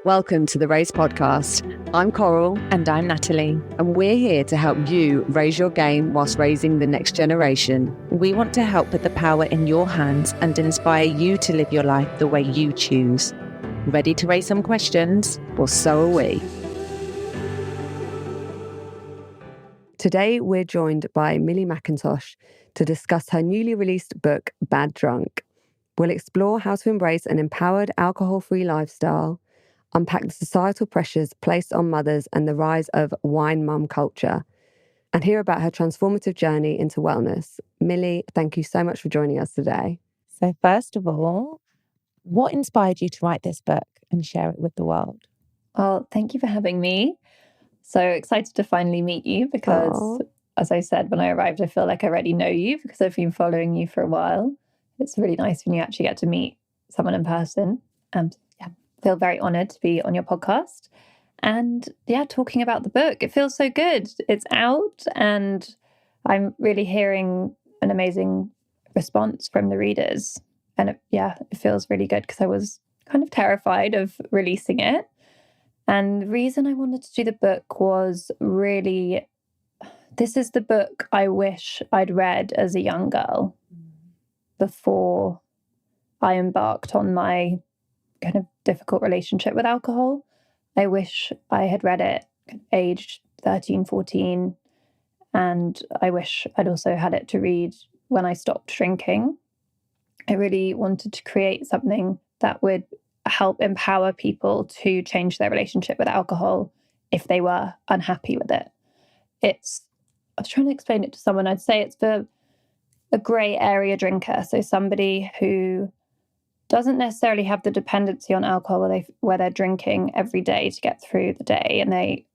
Welcome to the Raise Podcast. I'm Coral. And I'm Natalie. And we're here to help you raise your game whilst raising the next generation. We want to help put the power in your hands and inspire you to live your life the way you choose. Ready to raise some questions? Well, so are we. Today, we're joined by Millie Mackintosh to discuss her newly released book, Bad Drunk. We'll explore how to embrace an empowered alcohol-free lifestyle, unpack the societal pressures placed on mothers and the rise of wine mum culture, and hear about her transformative journey into wellness. Millie, thank you so much for joining us today. So first of all, what inspired you to write this book and share it with the world? Well, thank you for having me. So excited to finally meet you because, as I said, when I arrived, I feel like I already know you because I've been following you for a while. It's really nice when you actually get to meet someone in person. And feel very honoured to be on your podcast. And talking about the book, it feels so good. It's out and I'm really hearing an amazing response from the readers. And it feels really good because I was kind of terrified of releasing it. And the reason I wanted to do the book was really, this is the book I wish I'd read as a young girl before I embarked on my kind of difficult relationship with alcohol. I wish I had read it aged 13, 14. And I wish I'd also had it to read when I stopped drinking. I really wanted to create something that would help empower people to change their relationship with alcohol if they were unhappy with it. I was trying to explain it to someone. I'd say it's for a grey area drinker. So somebody who doesn't necessarily have the dependency on alcohol where they're drinking every day to get through the day and they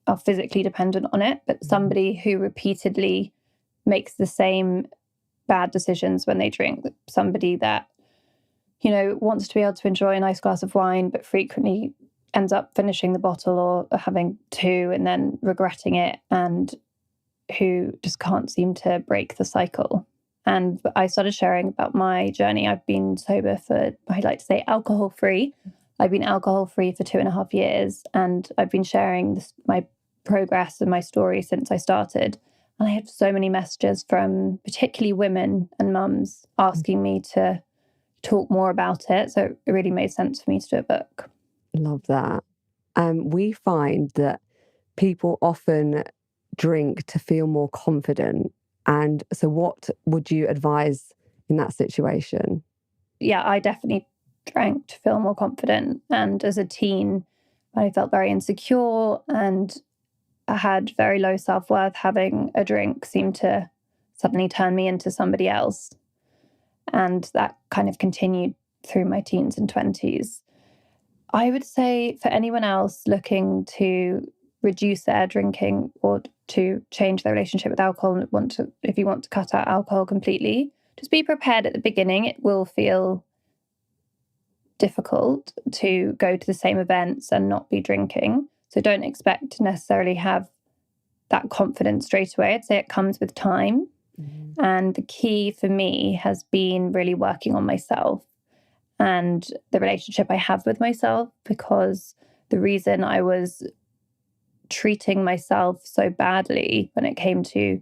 are physically dependent on it, but somebody who repeatedly makes the same bad decisions when they drink. Somebody that, wants to be able to enjoy a nice glass of wine, but frequently ends up finishing the bottle or having two and then regretting it, and who just can't seem to break the cycle. And I started sharing about my journey. I've been sober for, I like to say, alcohol-free. I've been alcohol-free for 2.5 years. And I've been sharing my progress and my story since I started. And I had so many messages from particularly women and mums asking me to talk more about it. So it really made sense for me to do a book. Love that. We find that people often drink to feel more confident. And so what would you advise in that situation? Yeah, I definitely drank to feel more confident. And as a teen, I felt very insecure and I had very low self-worth. Having a drink seemed to suddenly turn me into somebody else. And that kind of continued through my teens and 20s. I would say for anyone else looking to reduce their drinking or to change their relationship with alcohol, if you want to cut out alcohol completely, just be prepared at the beginning. It will feel difficult to go to the same events and not be drinking. So don't expect to necessarily have that confidence straight away. I'd say it comes with time. Mm-hmm. And the key for me has been really working on myself and the relationship I have with myself, because the reason I was treating myself so badly when it came to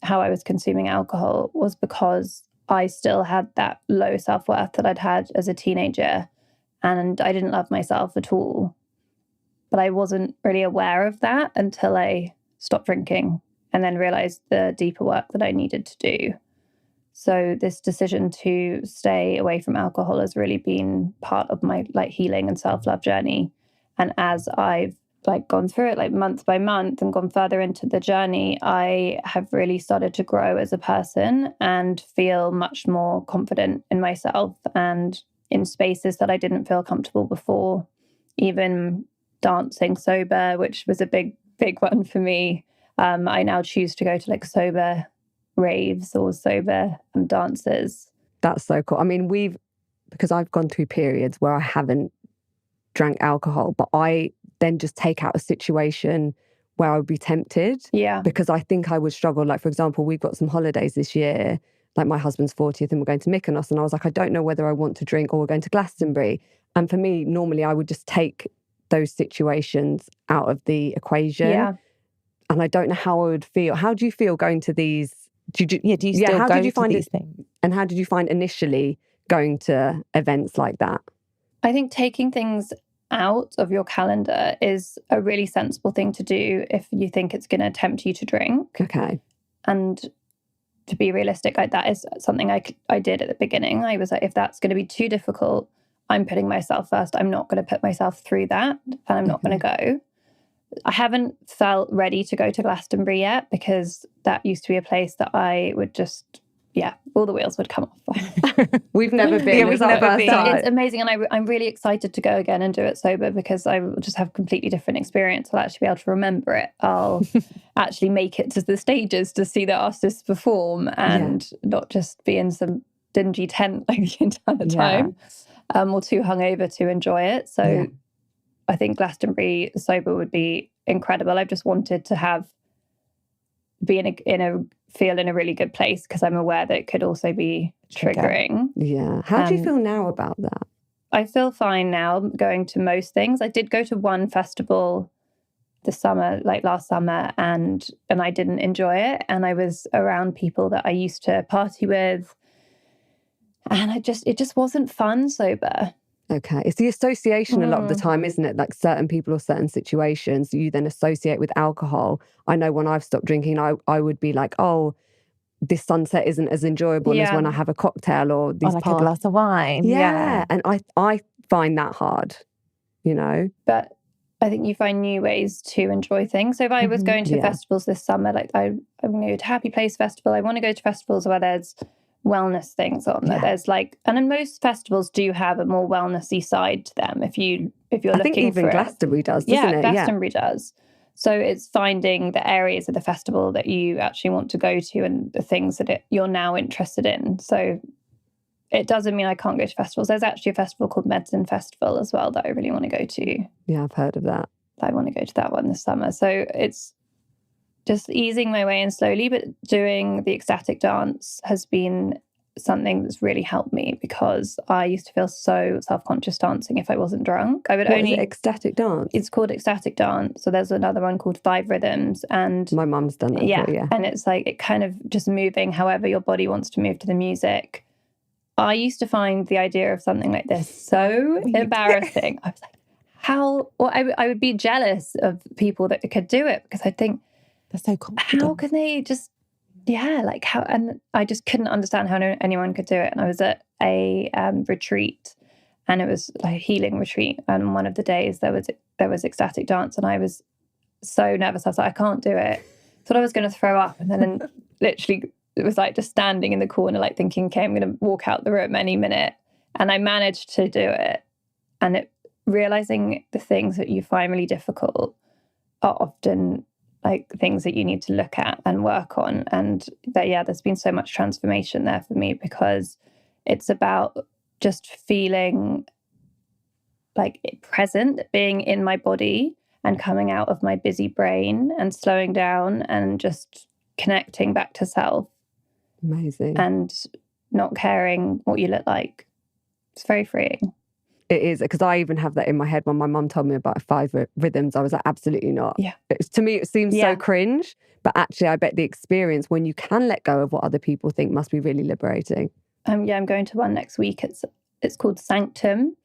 how I was consuming alcohol was because I still had that low self-worth that I'd had as a teenager, and I didn't love myself at all. But I wasn't really aware of that until I stopped drinking and then realized the deeper work that I needed to do. So this decision to stay away from alcohol has really been part of my healing and self-love journey. And as I've gone through it month by month and gone further into the journey, I have really started to grow as a person and feel much more confident in myself and in spaces that I didn't feel comfortable before. Even dancing sober, which was a big one for me. I now choose to go to sober raves or sober dances. That's so cool. I mean, because I've gone through periods where I haven't drank alcohol, but I then just take out a situation where I would be tempted. Yeah. Because I think I would struggle. For example, we've got some holidays this year like my husband's 40th and we're going to Mykonos, and I was like, I don't know whether I want to drink or we're going to Glastonbury. And for me, normally I would just take those situations out of the equation. Yeah. And I don't know how I would feel. How do you feel going to these? Do you still how go did you find to these things? And how did you find initially going to events like that? I think taking things out of your calendar is a really sensible thing to do if you think it's going to tempt you to drink. Okay. And to be realistic, like that is something I did at the beginning. I was like, if that's going to be too difficult, I'm putting myself first. I'm not going to put myself through that, and I'm not going to go. I haven't felt ready to go to Glastonbury yet, because that used to be a place that I would just, all the wheels would come off. We've never been. We've never been. It's amazing. And I'm really excited to go again and do it sober, because I will just have a completely different experience. I'll actually be able to remember it. I'll actually make it to the stages to see the artists perform, and not just be in some dingy tent like the entire time, or too hungover to enjoy it. So I think Glastonbury sober would be incredible. I've just wanted to feel in a really good place, because I'm aware that it could also be triggering. Yeah. How do you feel now about that? I feel fine now going to most things. I did go to one festival this summer, like last summer, and I didn't enjoy it. And I was around people that I used to party with, and it just wasn't fun sober. Okay. It's the association a lot of the time, isn't it? Like certain people or certain situations you then associate with alcohol. I know when I've stopped drinking, I would be like, oh, this sunset isn't as enjoyable as when I have a cocktail or these a glass of wine. Yeah. And I find that hard, you know? But I think you find new ways to enjoy things. So if I was going to festivals this summer, like I'm going to go to Happy Place Festival. I want to go to festivals where there's wellness things on there. There's and then most festivals do have a more wellnessy side to them. If you're looking for I think even Glastonbury does, doesn't it? Glastonbury does. So it's finding the areas of the festival that you actually want to go to, and the things that you're now interested in. So it doesn't mean I can't go to festivals. There's actually a festival called Medicine Festival as well that I really want to go to. Yeah, I've heard of that. I want to go to that one this summer. So it's just easing my way in slowly, but doing the ecstatic dance has been something that's really helped me, because I used to feel so self-conscious dancing if I wasn't drunk. I would What is it, ecstatic dance? It's called ecstatic dance. So there's another one called 5 Rhythms, and my mum's done that. Yeah, yeah. And it's like it kind of just moving however your body wants to move to the music. I used to find the idea of something like this so embarrassing. I was like, how? Or I would be jealous of people that could do it, because I think they're so confident. How can they just, like how? And I just couldn't understand how anyone could do it. And I was at a retreat, and it was like a healing retreat. And one of the days there was ecstatic dance, and I was so nervous. I was like, I can't do it. Thought I was going to throw up, and then literally it was like just standing in the corner, like thinking, okay, I'm going to walk out the room any minute. And I managed to do it. And realizing the things that you find really difficult are often like things that you need to look at and work on. And there's been so much transformation there for me, because it's about just feeling like present, being in my body and coming out of my busy brain and slowing down and just connecting back to self. Amazing. And not caring what you look like. It's very freeing. It is, because I even have that in my head. When my mum told me about 5 rhythms, I was like, absolutely not. Yeah. To me, it seems so cringe, but actually I bet the experience when you can let go of what other people think must be really liberating. I'm going to one next week. It's called Sanctum,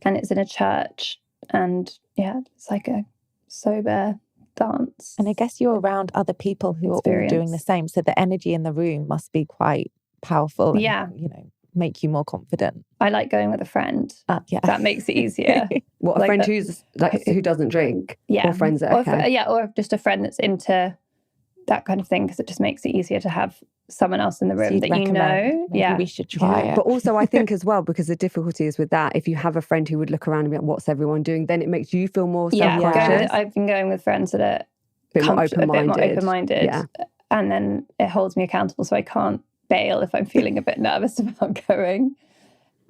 and it's in a church, and it's like a sober dance. And I guess you're around other people who are all doing the same, so the energy in the room must be quite powerful and, make you more confident. I like going with a friend. That makes it easier. What, a friend who's who doesn't drink? Yeah. Or friends that are okay? Or just a friend that's into that kind of thing, because it just makes it easier to have someone else in the room that you know. Maybe we should try it. But also I think as well, because the difficulty is with that, if you have a friend who would look around and be like, what's everyone doing? Then it makes you feel more self-conscious. I've been going with friends that are a bit more open-minded. Yeah. And then it holds me accountable, so I can't bail if I'm feeling a bit nervous about going.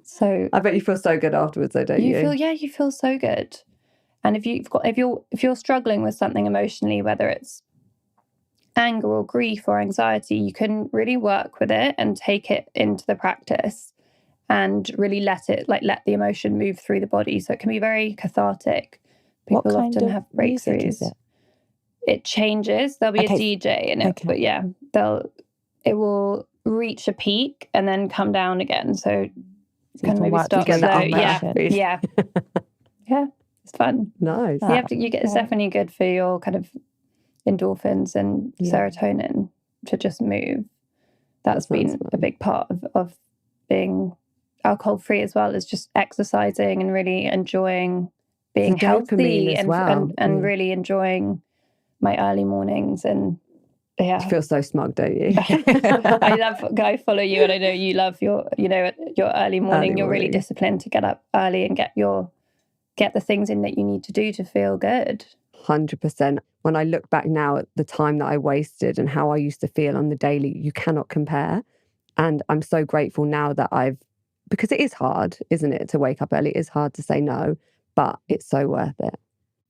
So I bet you feel so good afterwards, though, don't you? You feel so good. And if you're struggling with something emotionally, whether it's anger or grief or anxiety, you can really work with it and take it into the practice and really let the emotion move through the body. So it can be very cathartic. People often have breakthroughs. It changes. There'll be a DJ in it, but yeah, it will reach a peak and then come down again. So can maybe start slow. Yeah. It's fun. Nice. It's definitely good for your kind of endorphins and serotonin to just move. That's been a big part of being alcohol free, as well as just exercising and really enjoying being healthy and really enjoying my early mornings. And you feel so smug, don't you? I follow you, and I know you love your early morning. You're really disciplined to get up early and get the things in that you need to do to feel good. 100%. When I look back now at the time that I wasted and how I used to feel on the daily, you cannot compare. And I'm so grateful now that because it is hard, isn't it, to wake up early. It is hard to say no, but it's so worth it.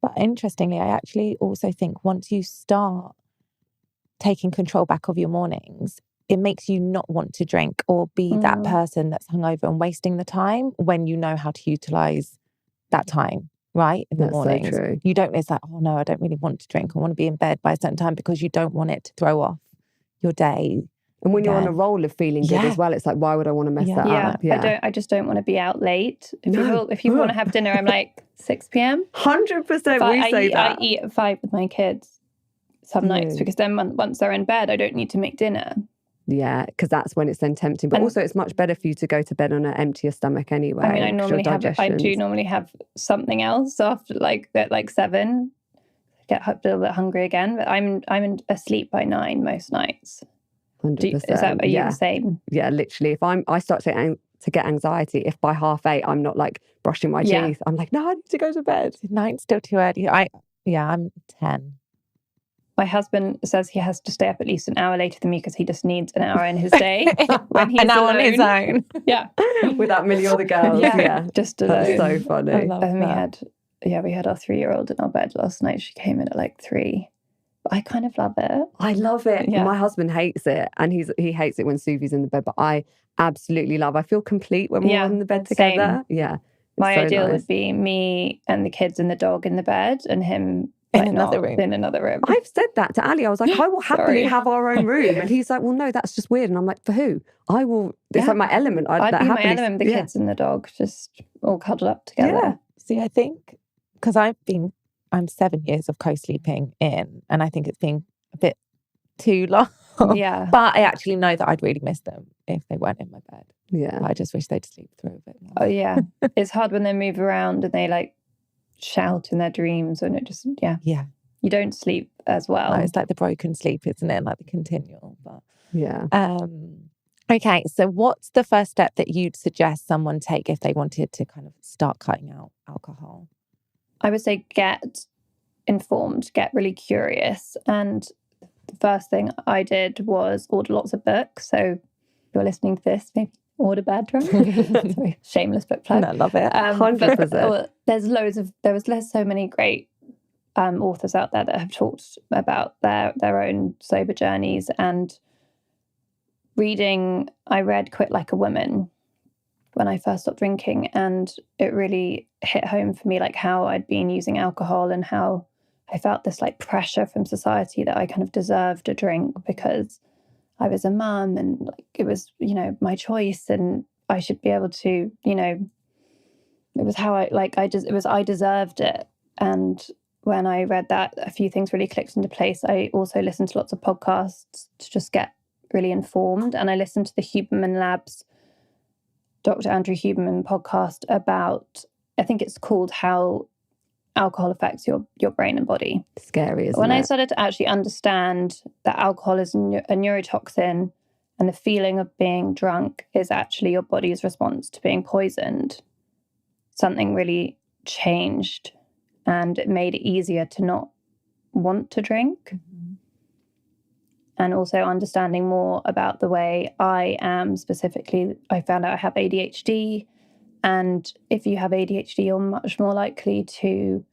But interestingly, I actually also think once you start taking control back of your mornings, it makes you not want to drink or be that person that's hungover and wasting the time when you know how to utilize that time, right? In the mornings. So true. You don't, it's like, oh no, I don't really want to drink. I want to be in bed by a certain time, because you don't want it to throw off your day. And when you're on a roll of feeling good as well, it's like, why would I want to mess that up? Yeah. I just don't want to be out late. If you want to have dinner, I'm like 6 p.m. 100% I eat at 5 with my kids some nights, because then once they're in bed, I don't need to make dinner. Yeah, because that's when it's then tempting. But also it's much better for you to go to bed on an emptier stomach anyway. I mean, I do normally have something else after at 7. Get a little bit hungry again, but I'm asleep by 9 most nights. 100%. Are you the same? Yeah, literally. If I start to get anxiety, if by 8:30 I'm not like brushing my teeth, I'm like, no, I need to go to bed. 9's still too early. I'm 10. My husband says he has to stay up at least an hour later than me, because he just needs an hour in his day when he's alone. On his own. Yeah. Without Millie or the girls. Yeah. Just alone. That's so funny. I love that. We had our 3-year-old in our bed last night. She came in at 3. I kind of love it. I love it. Yeah. My husband hates it, and he hates it when Suvi's in the bed, but I absolutely love. I feel complete when we're in the bed together. Same. Yeah. My ideal would be me and the kids and the dog in the bed, and him in another room. I've said that to Ali. I was like, I will happily have our own room. And he's like, well, no, that's just weird. And I'm like, for who? I will. It's like my element. I'd be my element, the kids and the dog just all cuddled up together. Yeah. See, I think, because I'm 7 years of co-sleeping in, and I think it's been a bit too long. Yeah. But I actually know that I'd really miss them if they weren't in my bed. Yeah. I just wish they'd sleep through a bit more. Oh, yeah. It's hard when they move around and they shout in their dreams, and it just, Yeah. You don't sleep as well. No, it's like the broken sleep, isn't it? Like the continual. But yeah. Okay, so what's the first step that you'd suggest someone take if they wanted to kind of start cutting out alcohol? I would say get informed, get really curious. And the first thing I did was order lots of books. So if you're listening to this, maybe order Bad Drunk. Sorry, shameless book plug. I love it. 100%. There's so many great authors out there that have talked about their own sober journeys. And reading, I read Quit Like a Woman when I first stopped drinking, and it really hit home for me, how I'd been using alcohol and how I felt this pressure from society that I kind of deserved a drink because I was a mum, and it was, my choice, and I should be able to, it was how I deserved it. And when I read that, a few things really clicked into place. I also listened to lots of podcasts to just get really informed, and I listened to the Huberman Labs Dr. Andrew Huberman podcast about, I think it's called How Alcohol Affects Your Brain and Body. Scary, isn't it? When I started to actually understand that alcohol is a neurotoxin, and the feeling of being drunk is actually your body's response to being poisoned, something really changed, and it made it easier to not want to drink. Mm-hmm. And also understanding more about the way I am specifically. I found out I have ADHD. And if you have ADHD, you're much more likely to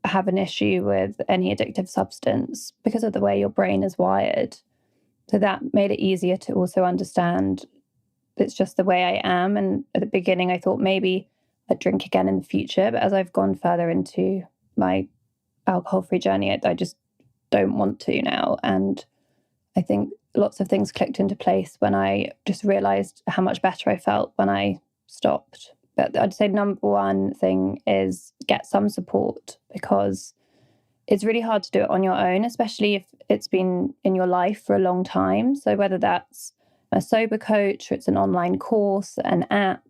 have an issue with any addictive substance because of the way your brain is wired. So that made it easier to also understand it's just the way I am. And at the beginning, I thought maybe I'd drink again in the future. But as I've gone further into my alcohol-free journey, I just don't want to now. And I think lots of things clicked into place when I just realized how much better I felt when I stopped. But I'd say number one thing is get some support, because it's really hard to do it on your own, especially if it's been in your life for a long time. So whether that's a sober coach or it's an online course, an app,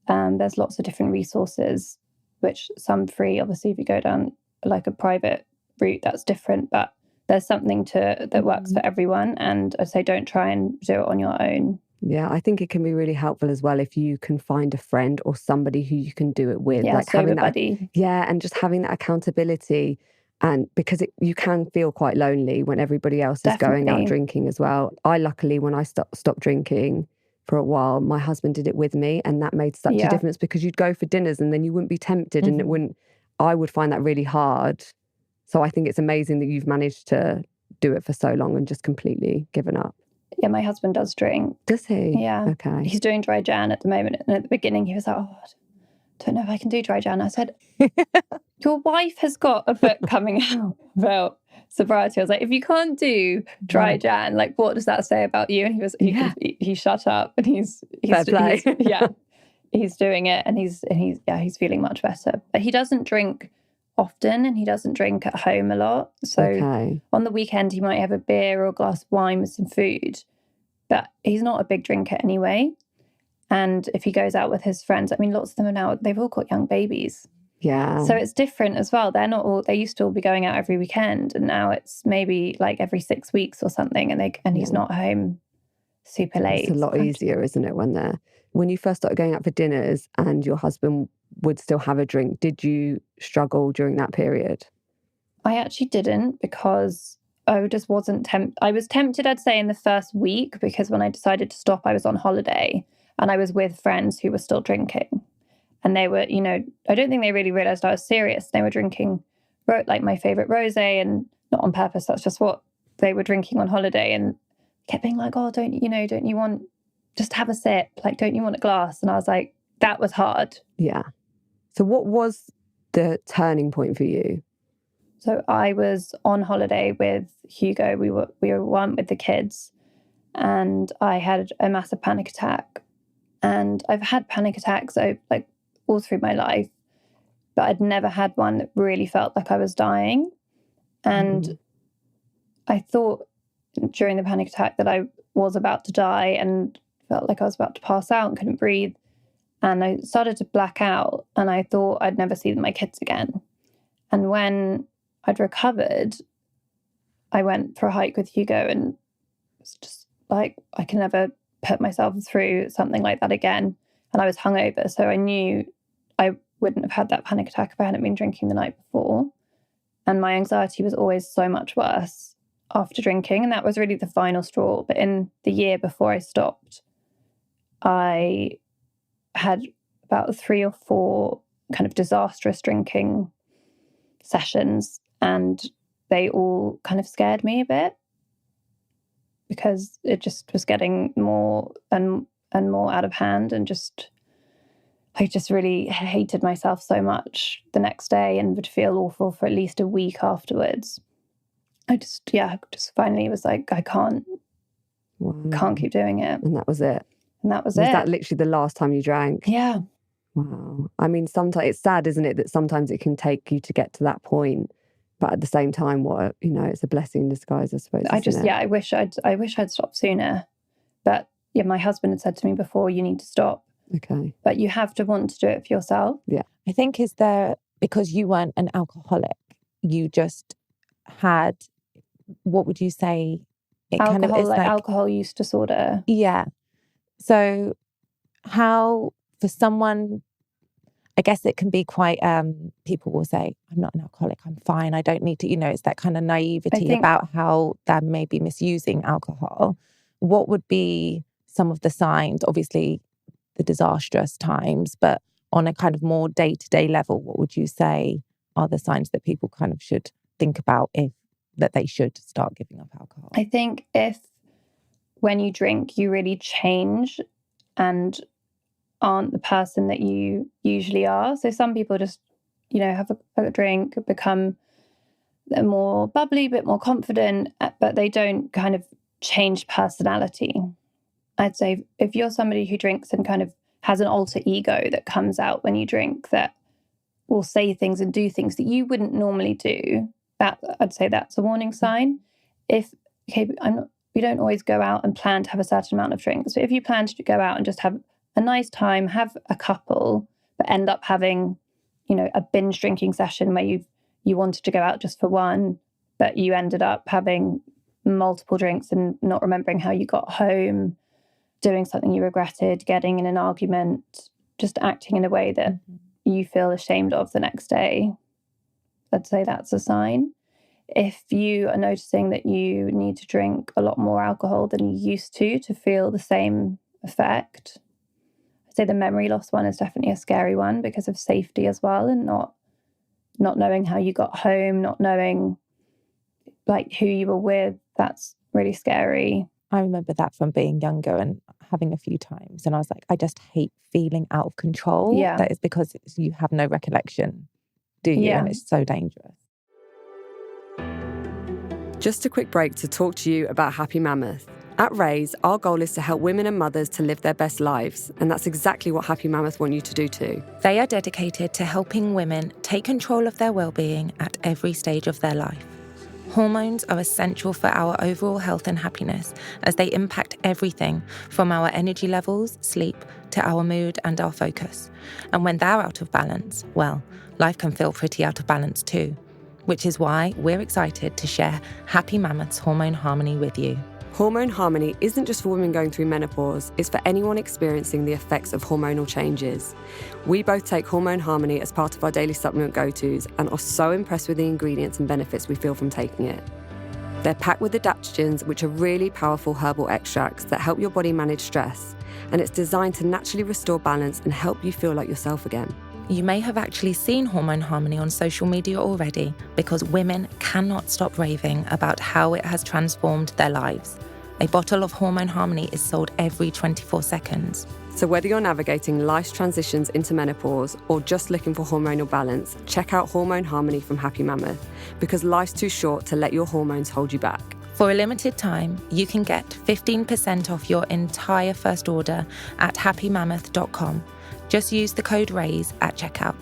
there's lots of different resources, which some free. Obviously, if you go down like a private route, that's different. But there's something that works for everyone. And I'd say don't try and do it on your own. Yeah, I think it can be really helpful as well if you can find a friend or somebody who you can do it with. Yeah, like sober having that, buddy. yeah, and just having that accountability. And because you can feel quite lonely when everybody else is going out Definitely. drinking as well. I luckily, when I stopped drinking for a while, my husband did it with me, and that made such a difference, because you'd go for dinners and then you wouldn't be tempted, and I would find that really hard. So I think it's amazing that you've managed to do it for so long and just completely given up. Yeah, my husband does drink. Does he? Yeah. Okay. He's doing dry Jan at the moment. And at the beginning, he was like, oh, I don't know if I can do dry Jan. I said, your wife has got a book coming out about sobriety. I was like, if you can't do dry Jan, like, what does that say about you? And he shut up, and he's doing it, and he's feeling much better. But he doesn't drink often, and he doesn't drink at home a lot. So on the weekend, he might have a beer or a glass of wine with some food, but he's not a big drinker anyway. And if he goes out with his friends, I mean, lots of them are now, they've all got young babies. Yeah. So it's different as well. They used to all be going out every weekend, and now it's maybe like every 6 weeks or something, and he's not home super late. It's a lot easier, isn't it, when you first started going out for dinners and your husband would still have a drink, did you struggle during that period? I actually didn't, because I just wasn't tempted. I was tempted, I'd say, in the first week, because when I decided to stop, I was on holiday and I was with friends who were still drinking. And they were, I don't think they really realized I was serious. They were drinking like my favorite rosé, and not on purpose. That's just what they were drinking on holiday, and kept being like, oh, don't you want, just have a sip? Like, don't you want a glass? And I was like, that was hard. Yeah. So what was the turning point for you? So I was on holiday with Hugo. We were one with the kids, and I had a massive panic attack. And I've had panic attacks like all through my life, but I'd never had one that really felt like I was dying. And I thought during the panic attack that I was about to die, and felt like I was about to pass out and couldn't breathe. And I started to black out, and I thought I'd never see my kids again. And when I'd recovered, I went for a hike with Hugo, and it's just like, I can never put myself through something like that again. And I was hungover, so I knew I wouldn't have had that panic attack if I hadn't been drinking the night before. And my anxiety was always so much worse after drinking, and that was really the final straw. But in the year before I stopped, I had about 3 or 4 kind of disastrous drinking sessions, and they all kind of scared me a bit, because it just was getting more and more out of hand, and I just really hated myself so much the next day, and would feel awful for at least a week afterwards. I just finally was like, I can't keep doing it. And that was it. Was that literally the last time you drank? Yeah. Wow. I mean, sometimes it's sad, isn't it, that sometimes it can take you to get to that point, but at the same time, it's a blessing in disguise, I suppose. I wish I'd stopped sooner. But yeah, my husband had said to me before, you need to stop. Okay. But you have to want to do it for yourself. Yeah. I think because you weren't an alcoholic, you just had, what would you say? Alcohol use disorder. Yeah. So how, for someone, I guess it can be quite, people will say, I'm not an alcoholic, I'm fine, I don't need to, it's that kind of naivety about how they're maybe misusing alcohol. What would be some of the signs? Obviously, the disastrous times, but on a kind of more day-to-day level, what would you say are the signs that people kind of should think about that they should start giving up alcohol? I think if when you drink, you really change and aren't the person that you usually are. So some people just, have a drink, become more bubbly, a bit more confident, but they don't kind of change personality. I'd say if you're somebody who drinks and kind of has an alter ego that comes out when you drink, that will say things and do things that you wouldn't normally do, that I'd say that's a warning sign. We don't always go out and plan to have a certain amount of drinks. So if you plan to go out and just have a nice time, have a couple, but end up having, a binge drinking session where you wanted to go out just for one, but you ended up having multiple drinks and not remembering how you got home, doing something you regretted, getting in an argument, just acting in a way that you feel ashamed of the next day, I'd say that's a sign. If you are noticing that you need to drink a lot more alcohol than you used to feel the same effect, I'd say the memory loss one is definitely a scary one because of safety as well, and not knowing how you got home, not knowing who you were with. That's really scary. I remember that from being younger and having a few times, and I was like, I just hate feeling out of control. Yeah. That is because you have no recollection, do you? Yeah. And it's so dangerous. Just a quick break to talk to you about Happy Mammoth. At Raise, our goal is to help women and mothers to live their best lives, and that's exactly what Happy Mammoth want you to do too. They are dedicated to helping women take control of their well-being at every stage of their life. Hormones are essential for our overall health and happiness as they impact everything from our energy levels, sleep, to our mood and our focus. And when they're out of balance, well, life can feel pretty out of balance too. Which is why we're excited to share Happy Mammoth's Hormone Harmony with you. Hormone Harmony isn't just for women going through menopause, it's for anyone experiencing the effects of hormonal changes. We both take Hormone Harmony as part of our daily supplement go-tos and are so impressed with the ingredients and benefits we feel from taking it. They're packed with adaptogens, which are really powerful herbal extracts that help your body manage stress, and it's designed to naturally restore balance and help you feel like yourself again. You may have actually seen Hormone Harmony on social media already because women cannot stop raving about how it has transformed their lives. A bottle of Hormone Harmony is sold every 24 seconds. So whether you're navigating life's transitions into menopause or just looking for hormonal balance, check out Hormone Harmony from Happy Mammoth, because life's too short to let your hormones hold you back. For a limited time, you can get 15% off your entire first order at happymammoth.com. Just use the code RAISE at checkout.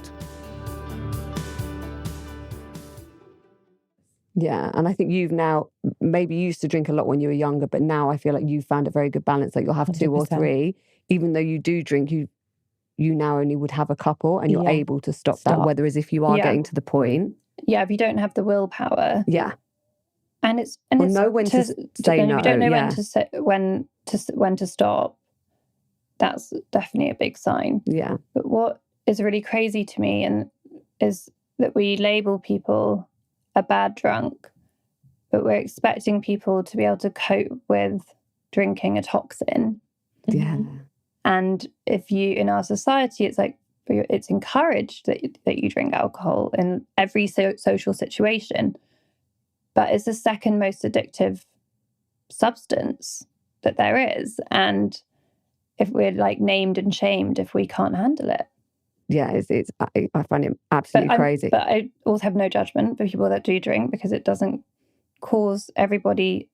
Yeah, and I think you've now, maybe you used to drink a lot when you were younger, but now I feel like you've found a very good balance. Like you'll have 2 or 3, even though you do drink, you now only would have a couple and you're able to stop that. Whereas if you are getting to the point. Yeah, if you don't have the willpower. Yeah. And it's know when to say no. If you don't know when to stop, that's definitely a big sign. Yeah. But what is really crazy to me is that we label people a bad drunk, but we're expecting people to be able to cope with drinking a toxin. Yeah. And in our society, it's encouraged that you drink alcohol in every social situation, but it's the second most addictive substance that there is. And if we're named and shamed if we can't handle it. Yeah, I find it absolutely crazy. But I also have no judgment for people that do drink, because it doesn't cause everybody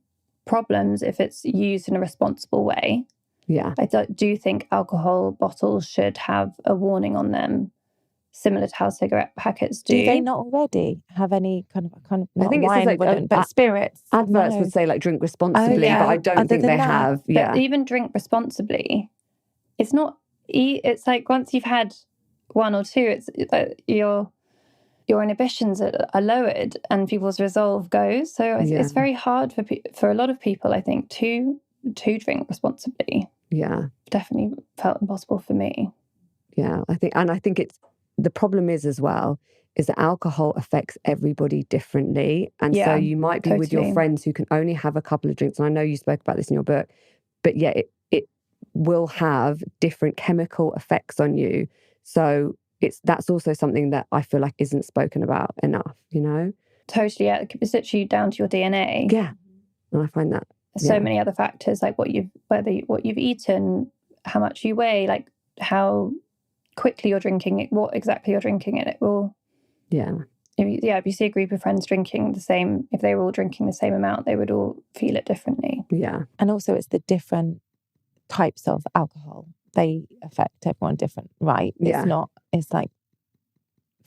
problems if it's used in a responsible way. Yeah. I do think alcohol bottles should have a warning on them, similar to how cigarette packets do. Do they not already have any kind of I think wine it says but spirits? Adverts would say drink responsibly, but I don't think they have. Yeah. But even drink responsibly, it's not. It's once you've had 1 or 2, it's your inhibitions are lowered and people's resolve goes. So it's very hard for a lot of people, I think, to drink responsibly. Yeah, definitely felt impossible for me. Yeah, I think it's the problem is that alcohol affects everybody differently, and so you might be with your friends who can only have a couple of drinks. And I know you spoke about this in your book, but it will have different chemical effects on you. So that's also something that I feel like isn't spoken about enough, you know? Totally, yeah. It's literally down to your DNA. Yeah. And I find that There's so many other factors, like what you've eaten, how much you weigh, like how quickly you're drinking it, what exactly you're drinking it. It will. Yeah. If you see a group of friends drinking the same, if they were all drinking the same amount, they would all feel it differently. Yeah. And also it's the different types of alcohol. They affect everyone different, right? Yeah. It's like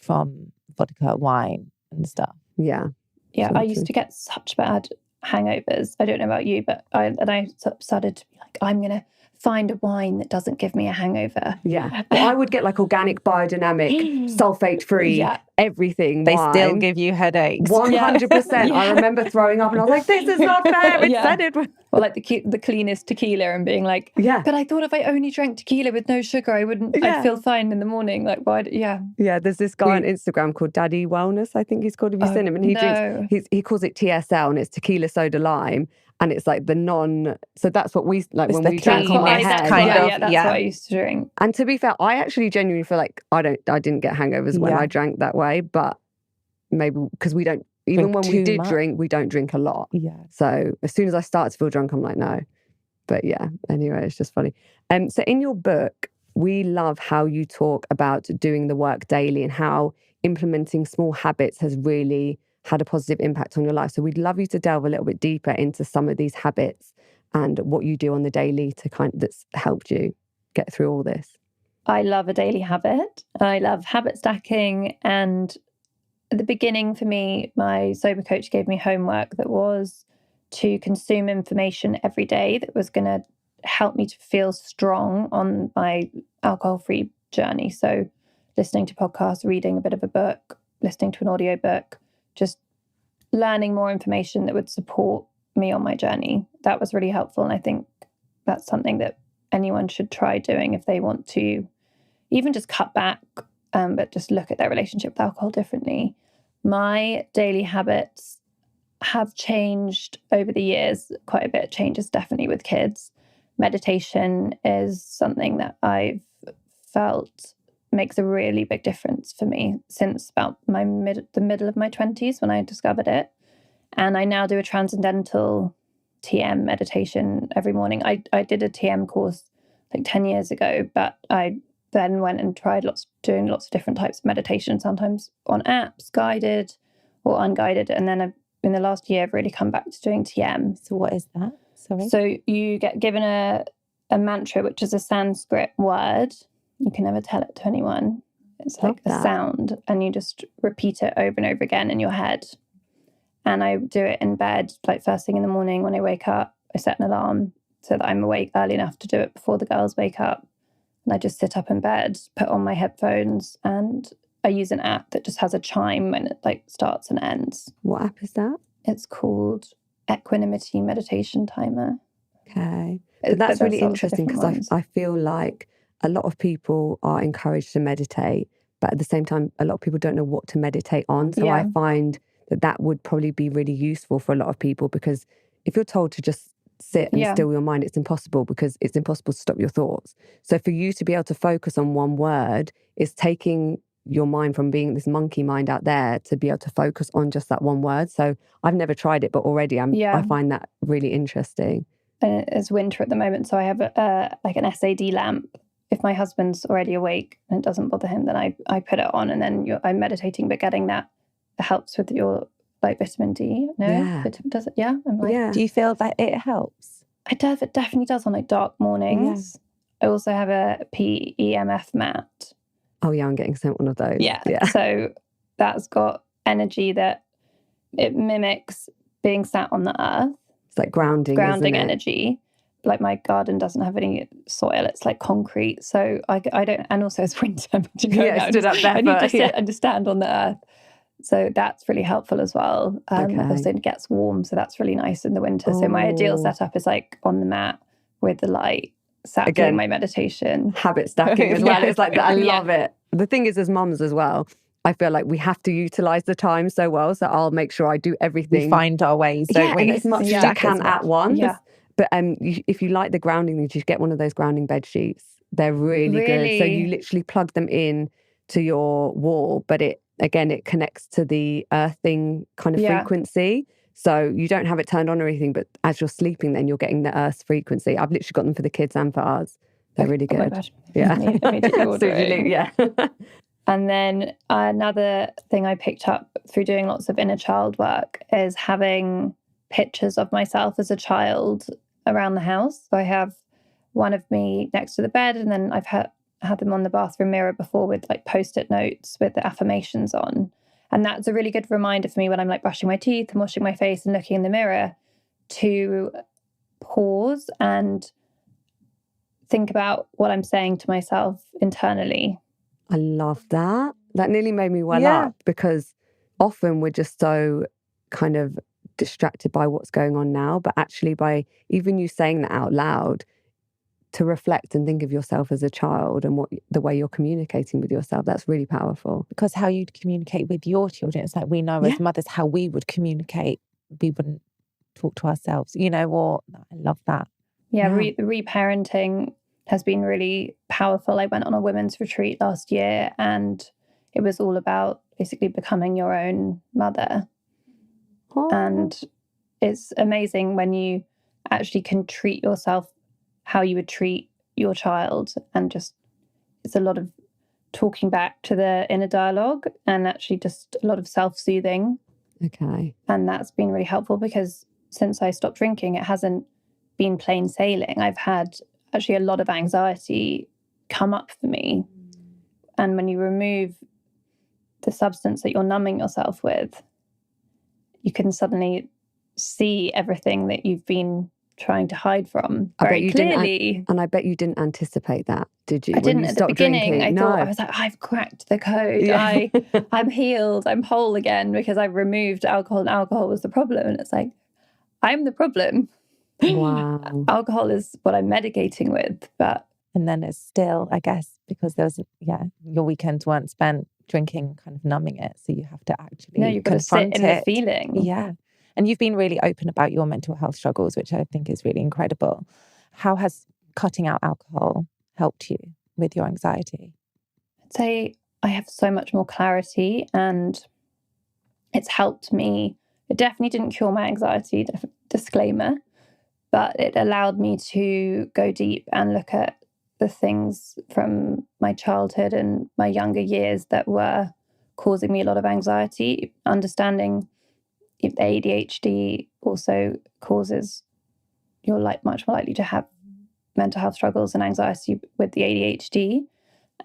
from vodka, wine and stuff. Yeah. Yeah, I used to get such bad hangovers. I don't know about you, but I started to be like, I'm going to find a wine that doesn't give me a hangover. Yeah. Well, I would get like organic, biodynamic, sulfate-free, everything. They wine. still give you headaches. 100%. Yeah. I remember throwing up and I was like, this is not fair. It said it. Or like the cleanest tequila and being like, but I thought if I only drank tequila with no sugar, I'd feel fine in the morning. Like, why? Yeah, there's this guy on Instagram called Daddy Wellness, I think he's called. Have you seen him? And he calls it TSL, and it's tequila, soda, lime. And it's like so that's what we like when we drank on my head. That's what I used to drink. And to be fair, I actually genuinely feel like I didn't get hangovers when I drank that way, but maybe because we don't, even when we did drink, we don't drink a lot. Yeah. So as soon as I start to feel drunk, I'm like, no. But yeah, anyway, it's just funny. So in your book, we love how you talk about doing the work daily and how implementing small habits has really had a positive impact on your life. So we'd love you to delve a little bit deeper into some of these habits and what you do on the daily that's helped you get through all this. I love a daily habit. I love habit stacking. And at the beginning for me, my sober coach gave me homework that was to consume information every day that was going to help me to feel strong on my alcohol-free journey. So listening to podcasts, reading a bit of a book, listening to an audiobook, just learning more information that would support me on my journey. That was really helpful. And I think that's something that anyone should try doing if they want to even just cut back, but just look at their relationship with alcohol differently. My daily habits have changed over the years, quite a bit. Changes definitely with kids. Meditation is something that I've felt makes a really big difference for me since about the middle of my 20s when I discovered it. And I now do a transcendental TM meditation every morning. I did a TM course like 10 years ago, but I then went and tried doing lots of different types of meditation, sometimes on apps, guided or unguided. And then in the last year, I've really come back to doing TM. So what is that? Sorry. So you get given a mantra, which is a Sanskrit word. You can never tell it to anyone. It's like a sound, and you just repeat it over and over again in your head. And I do it in bed, like first thing in the morning when I wake up. I set an alarm so that I'm awake early enough to do it before the girls wake up. And I just sit up in bed, put on my headphones, and I use an app that just has a chime when it like starts and ends. What app is that? It's called Equanimity Meditation Timer. Okay. But that's really interesting because I feel like a lot of people are encouraged to meditate, but at the same time, a lot of people don't know what to meditate on. So I find that would probably be really useful for a lot of people, because if you're told to just sit and still your mind, it's impossible, because it's impossible to stop your thoughts. So for you to be able to focus on one word is taking your mind from being this monkey mind out there to be able to focus on just that one word. So I've never tried it, but already I find that really interesting. And it's winter at the moment, so I have like an SAD lamp. If my husband's already awake and it doesn't bother him, then I put it on, and then I'm meditating, but getting that helps with your like vitamin D. No, does it? Yeah, I'm like, Do you feel that it helps? It does. It definitely does on like dark mornings. I also have a PEMF mat. Oh yeah, I'm getting sent one of those. Yeah. So that's got energy that it mimics being sat on the earth. It's like grounding energy. Like my garden doesn't have any soil; it's like concrete. So I don't, and also it's winter. Stood up barefoot. I need to sit and just stand on the earth. So that's really helpful as well. Also it gets warm, so that's really nice in the winter. So my ideal setup is like on the mat with the light, sat doing my meditation. Habit stacking as well. It's like that. I love it. The thing is, as mums as well, I feel like we have to utilize the time so well. So I'll make sure I do everything. We find our ways, don't we? And as much as you can at once. Yeah. But if you like the grounding, you just get one of those grounding bed sheets. They're really good. So you literally plug them in to your wall, but it connects to the earthing kind of frequency. So you don't have it turned on or anything, but as you're sleeping, then you're getting the earth frequency. I've literally got them for the kids and for ours. They're really good. Oh my God. Yeah. Immediately So ordering. yeah. And then another thing I picked up through doing lots of inner child work is having pictures of myself as a child around the house. So I have one of me next to the bed, and then I've had them on the bathroom mirror before with like post-it notes with the affirmations on. And that's a really good reminder for me when I'm like brushing my teeth and washing my face and looking in the mirror to pause and think about what I'm saying to myself internally. I love that. That nearly made me well up, because often we're just so kind of distracted by what's going on now. But actually, by even you saying that out loud, to reflect and think of yourself as a child and the way you're communicating with yourself, that's really powerful. Because how you'd communicate with your children, it's like we know as mothers how we would communicate. We wouldn't talk to ourselves, or I love that. Reparenting has been really powerful. I went on a women's retreat last year, and it was all about basically becoming your own mother. And it's amazing when you actually can treat yourself how you would treat your child, and just it's a lot of talking back to the inner dialogue and actually just a lot of self-soothing. Okay. And that's been really helpful, because since I stopped drinking, it hasn't been plain sailing. I've had actually a lot of anxiety come up for me. And when you remove the substance that you're numbing yourself with, you can suddenly see everything that you've been trying to hide from very clearly. And I bet you didn't anticipate that, did you? I didn't at the beginning. Drinking? I thought, I was like, I've cracked the code. Yeah. I'm healed. I'm whole again because I've removed alcohol, and alcohol was the problem. And it's like, I'm the problem. Wow. Alcohol is what I'm medicating with. And then it's still, I guess, because your weekends weren't spent drinking, kind of numbing it. So you have to actually you've got to sit in the feeling. Yeah. And you've been really open about your mental health struggles, which I think is really incredible. How has cutting out alcohol helped you with your anxiety? I'd say I have so much more clarity, and it's helped me. It definitely didn't cure my anxiety, disclaimer, but it allowed me to go deep and look at the things from my childhood and my younger years that were causing me a lot of anxiety, understanding if ADHD also causes, you're much more likely to have mental health struggles and anxiety with the ADHD.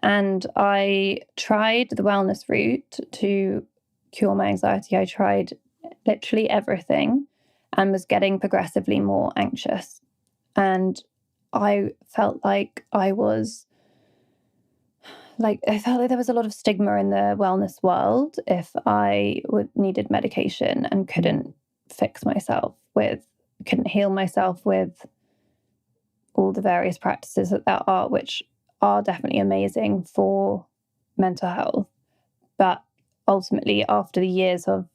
And I tried the wellness route to cure my anxiety. I tried literally everything and was getting progressively more anxious. And I felt like I felt like there was a lot of stigma in the wellness world if I needed medication and couldn't couldn't heal myself with all the various practices that there are, which are definitely amazing for mental health. But ultimately, after the years of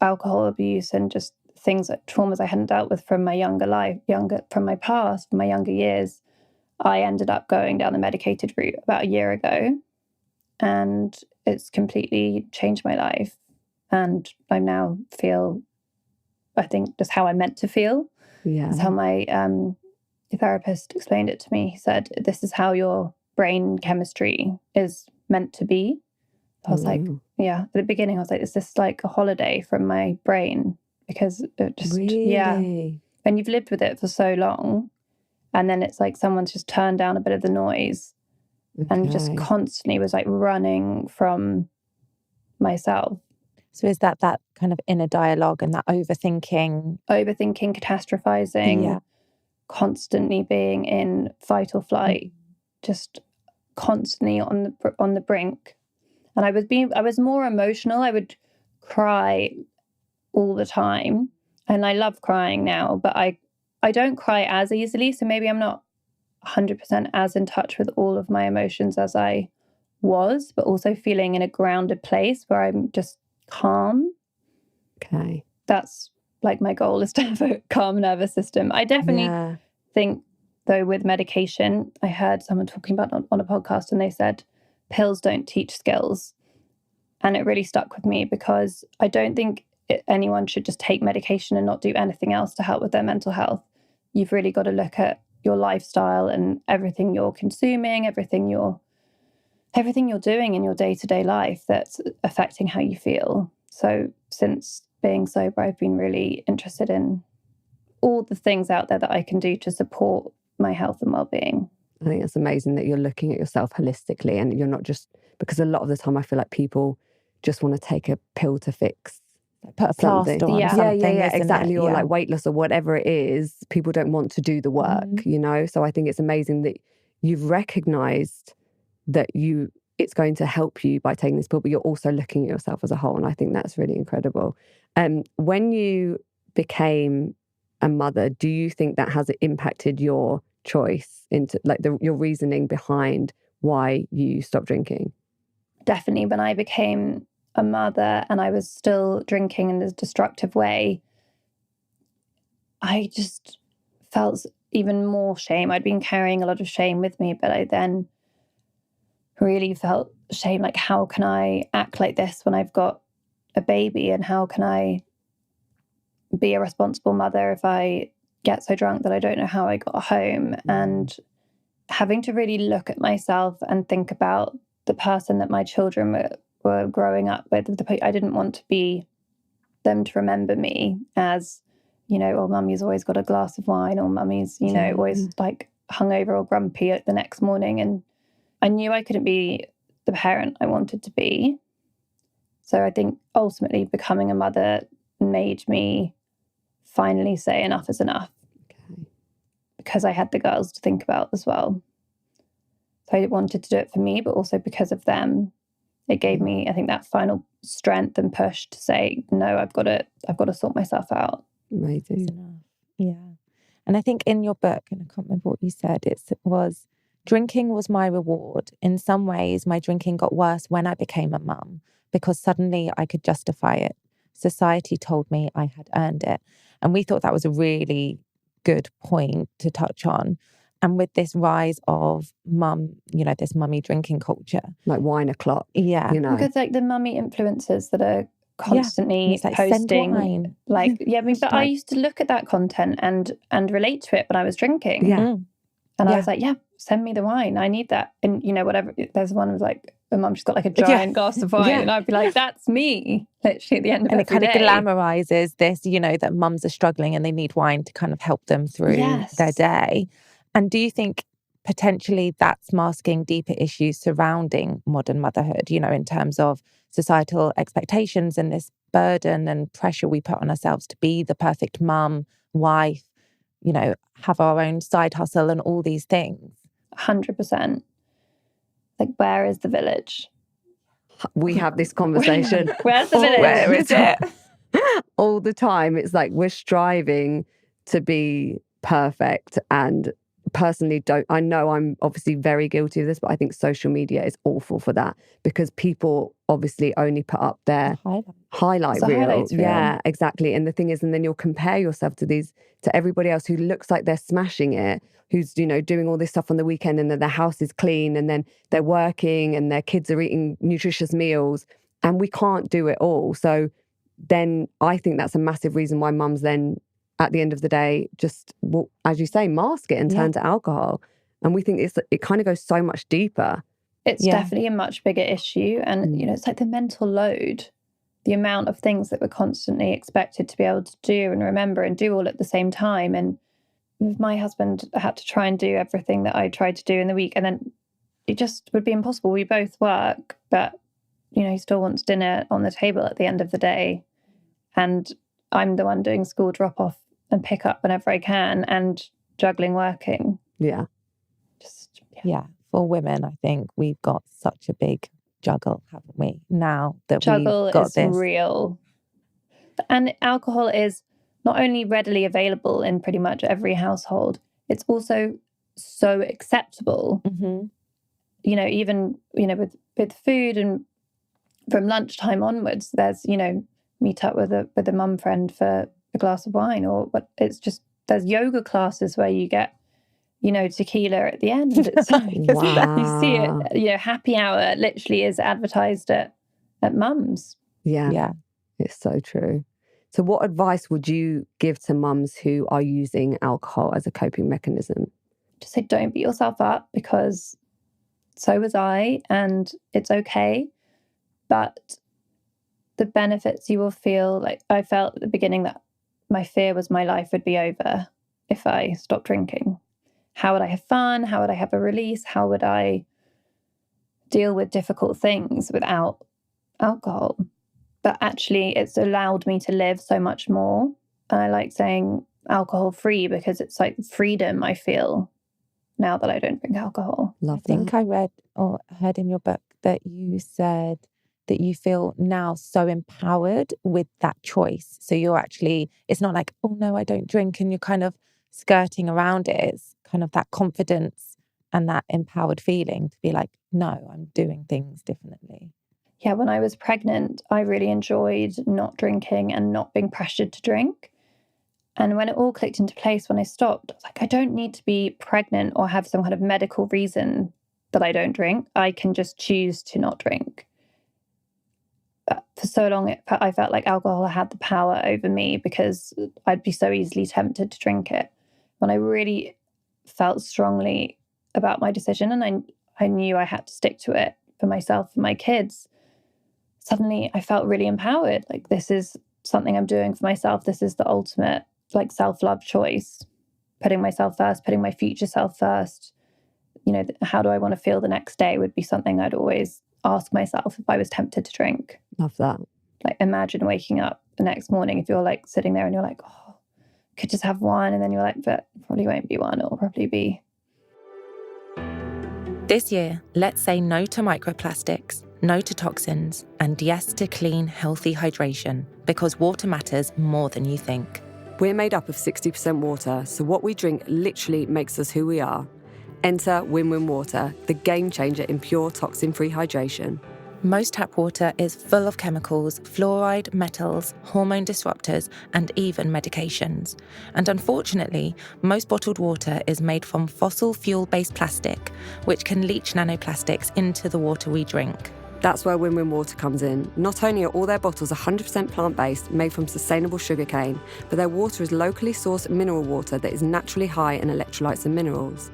alcohol abuse and just traumas I hadn't dealt with from my from my past, from my younger years, I ended up going down the medicated route about a year ago, and it's completely changed my life. And I now feel, I think, just how I'm meant to feel. Yeah. That's how my therapist explained it to me. He said, this is how your brain chemistry is meant to be. I was like, yeah, at the beginning I was like, is this like a holiday from my brain? Because it just, when you've lived with it for so long, and then it's like someone's just turned down a bit of the noise and just constantly was like running from myself. So is that kind of inner dialogue and that overthinking, catastrophizing, constantly being in fight or flight, just constantly on the brink. And I was more emotional. I would cry all the time, and I love crying now, but I don't cry as easily. So maybe I'm not 100% as in touch with all of my emotions as I was, but also feeling in a grounded place where I'm just calm. Okay. That's like my goal, is to have a calm nervous system. I definitely think, though, with medication, I heard someone talking about on a podcast, and they said pills don't teach skills. And it really stuck with me because I don't think anyone should just take medication and not do anything else to help with their mental health. You've really got to look at your lifestyle and everything you're consuming, everything you're doing in your day-to-day life that's affecting how you feel. So since being sober, I've been really interested in all the things out there that I can do to support my health and well-being. I think it's amazing that you're looking at yourself holistically, and you're not just, because a lot of the time I feel like people just want to take a pill to fix, put a something. plaster on Yeah. something. Yeah, isn't exactly. it? Or Yeah. like weight loss or whatever it is. People don't want to do the work, you know? So I think it's amazing that you've recognized that it's going to help you by taking this pill, but you're also looking at yourself as a whole. And I think that's really incredible. When you became a mother, do you think that has impacted your choice into like your reasoning behind why you stopped drinking? Definitely. When I became a mother and I was still drinking in this destructive way, I just felt even more shame. I'd been carrying a lot of shame with me, but I then really felt shame. Like, how can I act like this when I've got a baby? And how can I be a responsible mother if I get so drunk that I don't know how I got home? And having to really look at myself and think about the person that my children were growing up with. I didn't want to be them to remember me as, you know, oh, mummy's always got a glass of wine, or mummy's, you know, always like hungover or grumpy the next morning. And I knew I couldn't be the parent I wanted to be. So I think ultimately becoming a mother made me finally say enough is enough. Okay. Because I had the girls to think about as well. So I wanted to do it for me, but also because of them. It gave me, I think, that final strength and push to say, no, I've got to sort myself out. Amazing. Yeah. And I think in your book, and I can't remember what you said, it was, drinking was my reward. In some ways, my drinking got worse when I became a mum because suddenly I could justify it. Society told me I had earned it. And we thought that was a really good point to touch on. And with this rise of this mummy drinking culture. Like wine o'clock. Yeah. You know. Because like the mummy influencers that are constantly like, posting, send wine. like, yeah, I mean, but I used to look at that content and relate to it when I was drinking. Yeah. And I was like, yeah, send me the wine. I need that. And, you know, whatever. There's one with like, a mum, she's got like a giant glass of wine. And I'd be like, that's me, literally at the end of and every day. And it kind of glamorizes this, you know, that mums are struggling and they need wine to kind of help them through their day. And do you think potentially that's masking deeper issues surrounding modern motherhood, you know, in terms of societal expectations and this burden and pressure we put on ourselves to be the perfect mum, wife, you know, have our own side hustle and all these things? 100%. Like, where is the village? We have this conversation. Where's the village? Where is it? All the time. It's like we're striving to be perfect, and personally I know I'm obviously very guilty of this, but I think social media is awful for that, because people obviously only put up their highlight reel. Yeah, exactly. And the thing is, and then you'll compare yourself to everybody else who looks like they're smashing it, who's, you know, doing all this stuff on the weekend, and then their house is clean, and then they're working and their kids are eating nutritious meals, and we can't do it all. So then I think that's a massive reason why mums then at the end of the day just, as you say, mask it and turn to alcohol. And we think it kind of goes so much deeper. It's definitely a much bigger issue. And, you know, it's like the mental load, the amount of things that we're constantly expected to be able to do and remember and do all at the same time. And with my husband, I had to try and do everything that I tried to do in the week. And then it just would be impossible. We both work, but, you know, he still wants dinner on the table at the end of the day. And I'm the one doing school drop off and pick up whenever I can, and juggling working. Yeah. For women, I think we've got such a big juggle, haven't we? Now that juggle we've got is this. Real. And alcohol is not only readily available in pretty much every household, it's also so acceptable. Mm-hmm. You know, even, you know, with food, and from lunchtime onwards, there's, you know, meet up with a mum friend for a glass of wine, or what. It's just, there's yoga classes where you get tequila at the end. It's like, Wow. you see it, happy hour literally is advertised at mums. Yeah. It's so true. So what advice would you give to mums who are using alcohol as a coping mechanism? Just say, don't beat yourself up, because so was I, and it's okay. But the benefits you will feel, like I felt at the beginning that my fear was my life would be over if I stopped drinking. How would I have fun? How would I have a release? How would I deal with difficult things without alcohol? But actually, it's allowed me to live so much more. And I like saying alcohol free, because it's like freedom I feel now that I don't drink alcohol. Love I think I read or heard in your book that you said that you feel now so empowered with that choice. So you're actually, it's not like, oh no, I don't drink, and you're kind of skirting around it. It's kind of that confidence and that empowered feeling to be like, no, I'm doing things differently. Yeah, when I was pregnant, I really enjoyed not drinking and not being pressured to drink. And when it all clicked into place, when I stopped, I was like, I don't need to be pregnant or have some kind of medical reason that I don't drink. I can just choose to not drink. But for so long, I felt like alcohol had the power over me, because I'd be so easily tempted to drink it. When I really felt strongly about my decision, and I knew I had to stick to it for myself and my kids, suddenly I felt really empowered. Like, this is something I'm doing for myself. This is the ultimate self-love choice, putting myself first, putting my future self first. How do I want to feel the next day would be something I'd always ask myself if I was tempted to drink. Love that. Like, imagine waking up the next morning, if you're sitting there and you're like, oh, could just have one, and then you're like, but probably won't be one, it'll probably be. This year, let's say no to microplastics, no to toxins, and yes to clean, healthy hydration, because water matters more than you think. We're made up of 60% water, so what we drink literally makes us who we are. Enter Win-Win Water, the game changer in pure toxin-free hydration. Most tap water is full of chemicals, fluoride, metals, hormone disruptors, and even medications. And unfortunately, most bottled water is made from fossil fuel-based plastic, which can leach nanoplastics into the water we drink. That's where Win-Win Water comes in. Not only are all their bottles 100% plant-based, made from sustainable sugarcane, but their water is locally sourced mineral water that is naturally high in electrolytes and minerals.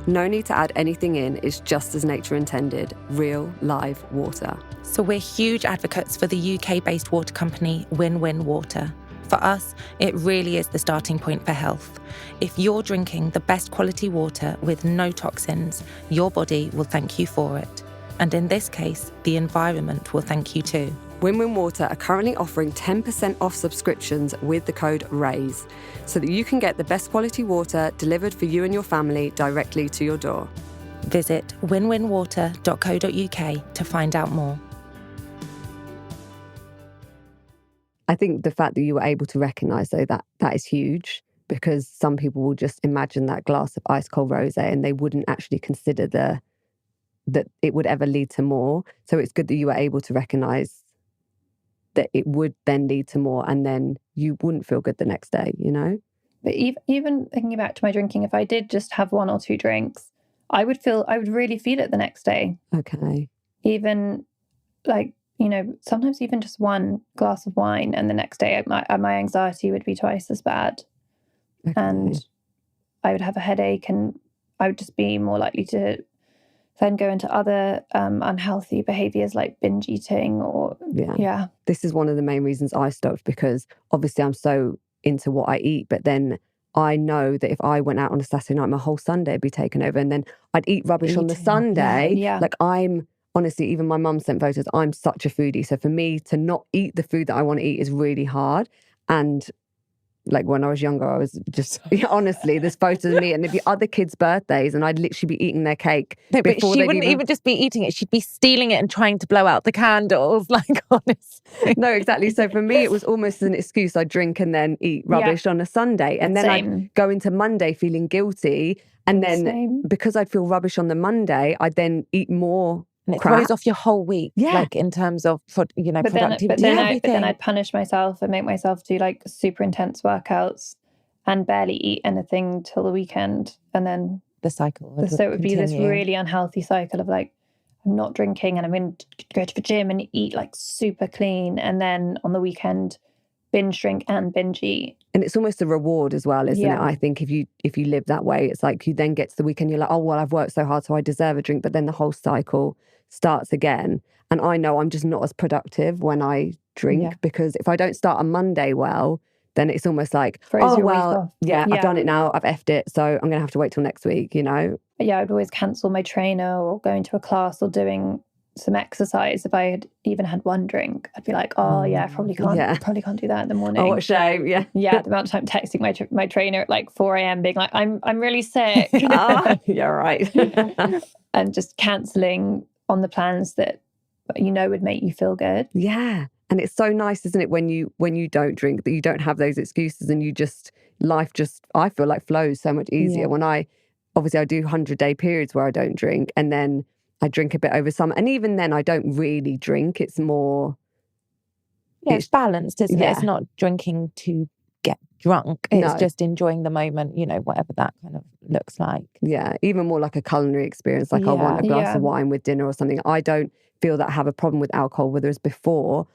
No need to add anything in, it's just as nature intended, real, live water. So we're huge advocates for the UK-based water company Win-Win Water. For us, it really is the starting point for health. If you're drinking the best quality water with no toxins, your body will thank you for it. And in this case, the environment will thank you too. Win-Win Water are currently offering 10% off subscriptions with the code RAISE, so that you can get the best quality water delivered for you and your family directly to your door. Visit winwinwater.co.uk to find out more. I think the fact that you were able to recognise, though, that is huge, because some people will just imagine that glass of ice cold rosé and they wouldn't actually consider that it would ever lead to more. So it's good that you were able to recognise that it would then lead to more, and then you wouldn't feel good the next day, But even thinking back to my drinking, if I did just have one or two drinks, I would really feel it the next day. Okay. Even sometimes even just one glass of wine, and the next day my anxiety would be twice as bad. Okay. And I would have a headache, and I would just be more likely to then go into other unhealthy behaviours like binge eating or. Yeah. This is one of the main reasons I stopped, because obviously I'm so into what I eat, but then I know that if I went out on a Saturday night, my whole Sunday would be taken over, and then I'd eat rubbish on the Sunday. Yeah. Like, I'm honestly, even my mum sent photos, I'm such a foodie. So for me to not eat the food that I want to eat is really hard. And like, when I was younger, I was just, honestly, there's photos of me and there'd be other kids' birthdays and I'd literally be eating their cake. No, but she wouldn't even just be eating it. She'd be stealing it and trying to blow out the candles, like, honestly. No, exactly. So for me, it was almost an excuse. I'd drink and then eat rubbish on a Sunday. And then I'd go into Monday feeling guilty. And then because I'd feel rubbish on the Monday, I'd then eat more. And it throws off your whole week, like in terms of, productivity. But then I'd punish myself and make myself do super intense workouts and barely eat anything till the weekend. And then the cycle would So it would be this continue. really unhealthy cycle of like, I'm not drinking and I'm going to go to the gym and eat like super clean. And then on the weekend, binge drink and binge eat. And it's almost a reward as well, isn't it? Yeah. I think if you live that way, it's like you then get to the weekend, you're like, oh, well, I've worked so hard, so I deserve a drink. But then the whole cycle starts again. And I know I'm just not as productive when I drink because if I don't start on Monday well, then it's almost like, Throws oh, your week well, off. I've done it now. I've effed it. So I'm going to have to wait till next week, you know? Yeah, I'd always cancel my trainer or going to a class or doing some exercise. If I had even had one drink, I'd be like, oh yeah, I probably can't do that in the morning. Oh, what a shame. Yeah. Yeah, the amount of time texting my trainer at like 4 a.m. being like, I'm really sick. Yeah, right. And just cancelling on the plans that would make you feel good. Yeah. And it's so nice, isn't it, when you don't drink, that you don't have those excuses and life just, I feel like flows so much easier. When I do 100-day periods where I don't drink and then I drink a bit over summer. And even then I don't really drink. It's more... Yeah, it's balanced, isn't it? It's not drinking to get drunk. It's just enjoying the moment, whatever that kind of looks like. Yeah, even more like a culinary experience. Like I want a glass of wine with dinner or something. I don't feel that I have a problem with alcohol, whereas before...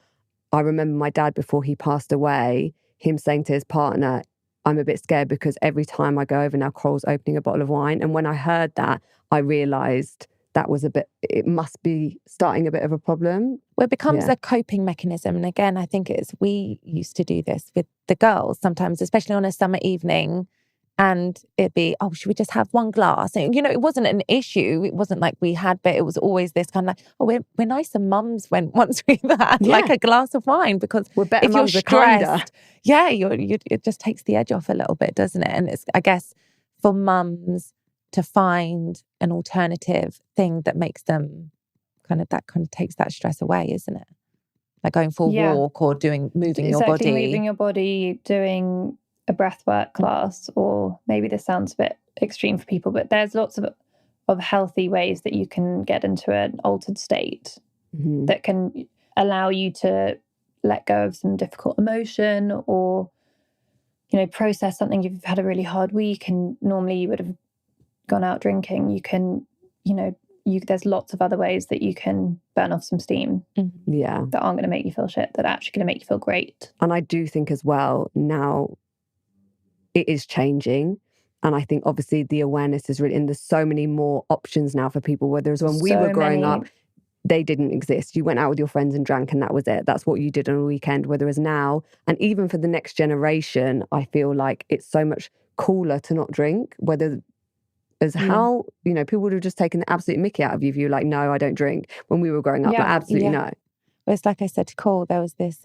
I remember my dad, before he passed away, him saying to his partner, I'm a bit scared because every time I go over now, Cole's opening a bottle of wine. And when I heard that, I realised it must be starting a bit of a problem. Well, it becomes a coping mechanism. And again, I think we used to do this with the girls sometimes, especially on a summer evening. And it'd be, oh, should we just have one glass? And, it wasn't an issue. It wasn't like we had, but it was always this kind of like, oh, we're nicer mums once we've had like a glass of wine, because we're better if you're mums, stressed, it just takes the edge off a little bit, doesn't it? And it's, I guess, for mums to find an alternative thing that makes them kind of takes that stress away, isn't it? Like going for a walk or moving your body, doing a breathwork class, or maybe this sounds a bit extreme for people, but there's lots of healthy ways that you can get into an altered state that can allow you to let go of some difficult emotion, or process something. If you've had a really hard week and normally you would have gone out drinking, you can there's lots of other ways that you can burn off some steam that aren't going to make you feel shit, that are actually going to make you feel great. And I do think as well now it is changing. And I think obviously the awareness is really, and there's so many more options now for people, whereas when we were growing up, they didn't exist. You went out with your friends and drank and that was it. That's what you did on a weekend. Whereas now, and even for the next generation, I feel like it's so much cooler to not drink, whether as how, people would have just taken the absolute mickey out of you if you were like, no, I don't drink, when we were growing up. Like, absolutely no. Well, it's like I said to Cole, there was this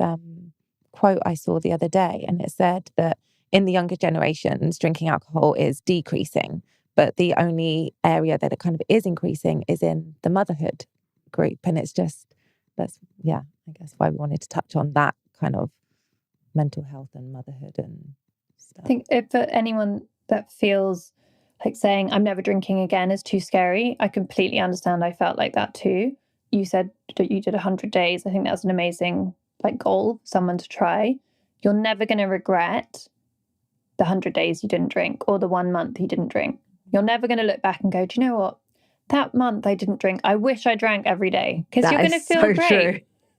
quote I saw the other day, and it said that in the younger generations, drinking alcohol is decreasing, but the only area that it kind of is increasing is in the motherhood group. And it's just, I guess why we wanted to touch on that kind of mental health and motherhood and stuff. I think if for anyone that feels like saying, I'm never drinking again is too scary, I completely understand. I felt like that too. You said that you did 100 days. I think that was an amazing goal for someone to try. You're never going to regret the 100 days you didn't drink, or the 1 month you didn't drink. You're never going to look back and go, do you know what? That month I didn't drink. I wish I drank every day, because you're going to feel so great.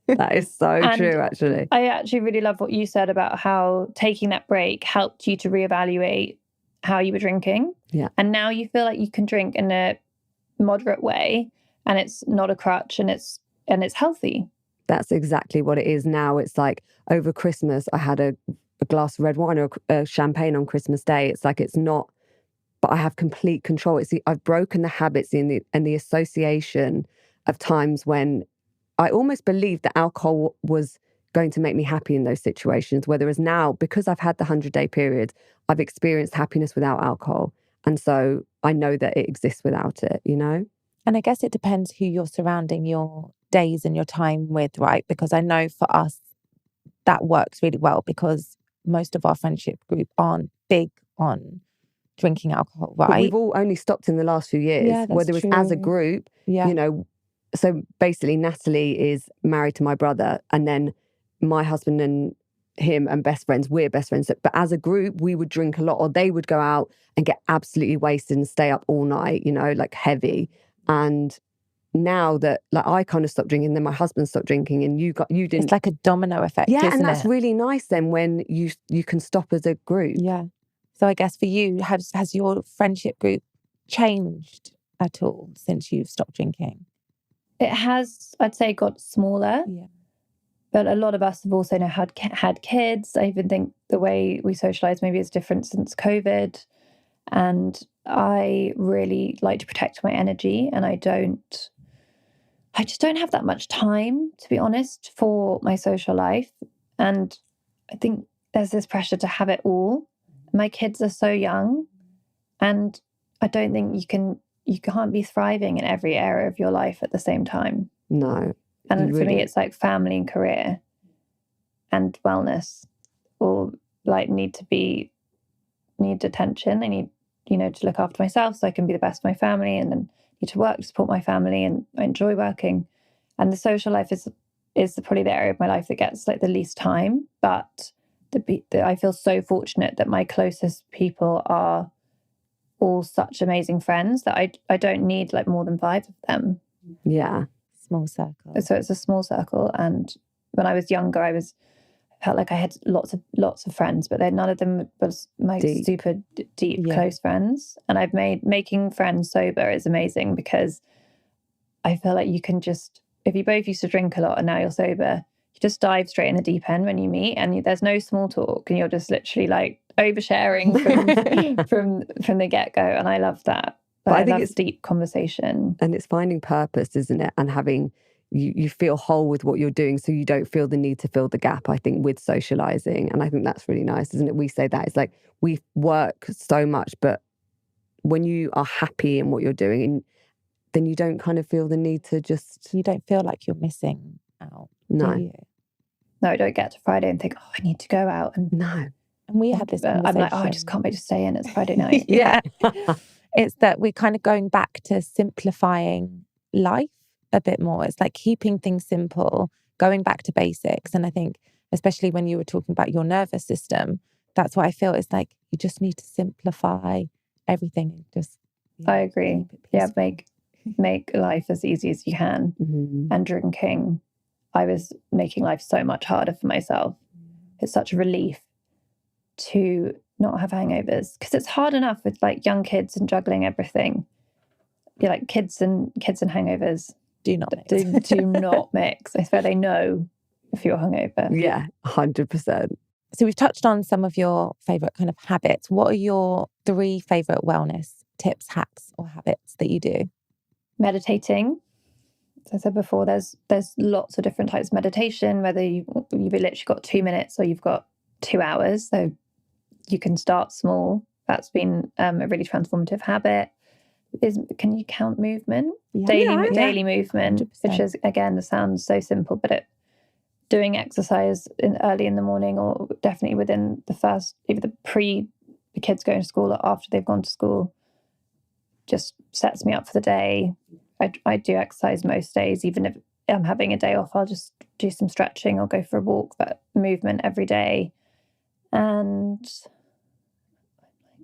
True. That is so true, actually. I actually really love what you said about how taking that break helped you to reevaluate how you were drinking. Yeah. And now you feel like you can drink in a moderate way, and it's not a crutch, and it's healthy. That's exactly what it is now. It's like over Christmas, I had a glass of red wine or a champagne on Christmas Day. It's like, it's not, but I have complete control. I've broken the habits and the association of times when I almost believed that alcohol was going to make me happy in those situations. Whereas now, because I've had the 100-day period, I've experienced happiness without alcohol. And so I know that it exists without it, And I guess it depends who you're surrounding your days and your time with, right? Because I know for us, that works really well, because most of our friendship group aren't big on drinking alcohol, right? But we've all only stopped in the last few years, whether it's as a group, So basically Natalie is married to my brother, and then my husband and him and best friends, we're best friends. But as a group, we would drink a lot, or they would go out and get absolutely wasted and stay up all night, like heavy. And now that like I kind of stopped drinking, then my husband stopped drinking, and you didn't. It's like a domino effect. Yeah, isn't and that's it? really nice then when you can stop as a group. Yeah. So I guess for you, has your friendship group changed at all since you've stopped drinking? It has, I'd say, got smaller. Yeah. But a lot of us have also now had kids. I even think the way we socialise maybe is different since COVID. And I really like to protect my energy, and I just don't have that much time, to be honest, for my social life. And I think there's this pressure to have it all. My kids are so young, and I don't think you can't be thriving in every area of your life at the same time. No. And for me, it's like family and career and wellness all like need attention. I need, to look after myself so I can be the best for my family, and then need to work to support my family, and I enjoy working. And the social life is probably the area of my life that gets like the least time. But I feel so fortunate that my closest people are all such amazing friends that I don't need like more than 5 of them. Yeah. Small circle. So it's a small circle. And when I was younger, felt like I had lots of friends, but none of them was my super deep close friends. And I've making friends sober is amazing, because I feel like you can just, if you both used to drink a lot and now you're sober, you just dive straight in the deep end when you meet, and there's no small talk, and you're just literally like oversharing from the get go. And I love that. But I think it's deep conversation, and it's finding purpose, isn't it? And having you feel whole with what you're doing, so you don't feel the need to fill the gap, I think, with socializing. And I think that's really nice, isn't it? We say that it's like we work so much, but when you are happy in what you're doing, then you don't kind of feel the need to just... You don't feel like you're missing out, no. do you? No, I don't get to Friday and think, I need to go out. And no. And we had this conversation. I'm like, I just can't wait to stay in. It's Friday night. Yeah. It's that we're kind of going back to simplifying life a bit more. It's like keeping things simple, going back to basics. And I think, especially when you were talking about your nervous system, that's what I feel. It's like you just need to simplify everything. I agree. Yeah, make life as easy as you can. Mm-hmm. And drinking, I was making life so much harder for myself. It's such a relief to not have hangovers, because it's hard enough with like young kids and juggling everything. You're like kids and hangovers do not mix. do not mix. I swear they know if you're hungover. Yeah, 100%. So we've touched on some of your favourite kind of habits. What are your 3 favourite wellness tips, hacks or habits that you do? Meditating. As I said before, there's lots of different types of meditation, whether you've literally got 2 minutes or you've got 2 hours. So you can start small. That's been a really transformative habit. Can you count movement? Yeah. Daily movement, 100%. which is, again, the sounds so simple, but doing exercise early in the morning, or definitely within either the kids going to school or after they've gone to school, just sets me up for the day. I do exercise most days. Even if I'm having a day off, I'll just do some stretching or go for a walk, but movement every day. And